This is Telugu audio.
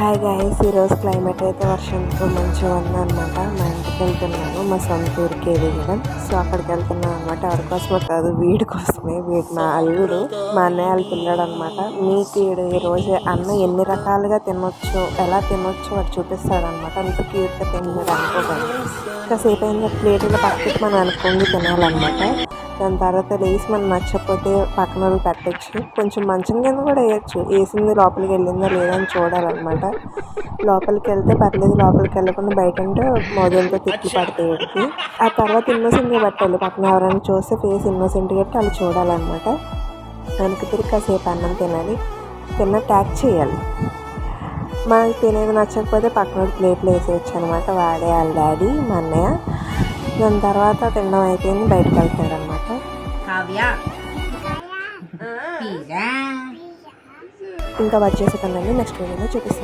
హాయ్ గాయ్స్, ఈరోజు క్లైమేట్ అయితే వర్షంతో మంచిగా ఉందన్నమాట. మా ఇంటికి వెళ్తున్నాను, మా సొంత ఊరికి ఎదిగడం. సో అక్కడికి వెళ్తున్నాను అనమాట. ఎవరి కోసమో కాదు, వీడి కోసమే. వీడు నా అల్లుడు, మా అన్నయ్య వాళ్ళ పిల్లాడు అనమాట. మీకు ఈరోజు అన్న ఎన్ని రకాలుగా తినొచ్చు, ఎలా తినొచ్చు వాడు చూపిస్తాడు అనమాట. అంత క్యూట్గా తిన్నాడు అనుకోకండి. కాసేపు అయిన ప్లేట్లో పక్కకి మనం అనుకోండి తినాలన్నమాట. దాని తర్వాత లేసి మనం నచ్చకపోతే పక్కన వాళ్ళు పెట్టచ్చు. కొంచెం మంచం కింద కూడా వేయచ్చు. వేసింది లోపలికి వెళ్ళిందా లేదా అని చూడాలన్నమాట. లోపలికి వెళ్తే పర్లేదు, లోపలికి వెళ్ళకుండా బయట ఉంటే మొదలతో తిట్లు పడతాయి వీటికి. ఆ తర్వాత ఇన్నోసెంట్గా పెట్టాలి. పక్కన ఎవరైనా చూస్తే ఫేస్ ఇన్నోసెంట్గా పెట్టి వాళ్ళు చూడాలన్నమాట. వెనక్కి తిరిగి కాసేపు అన్నం తినాలి, తిన్న ట్యాగ్ చేయాలి. మనకి తినేది నచ్చకపోతే పక్కన ప్లేట్లు వేసేయచ్చు అనమాట. వాడే వాళ్ళ డాడీ, మా అన్నయ్య. దాని తర్వాత తినడం అయిపోయింది, బయటకు వెళ్తాడు అనమాట. ఇంకా వచ్చేసి నెక్స్ట్ వీడియోలో చూపిస్తాను.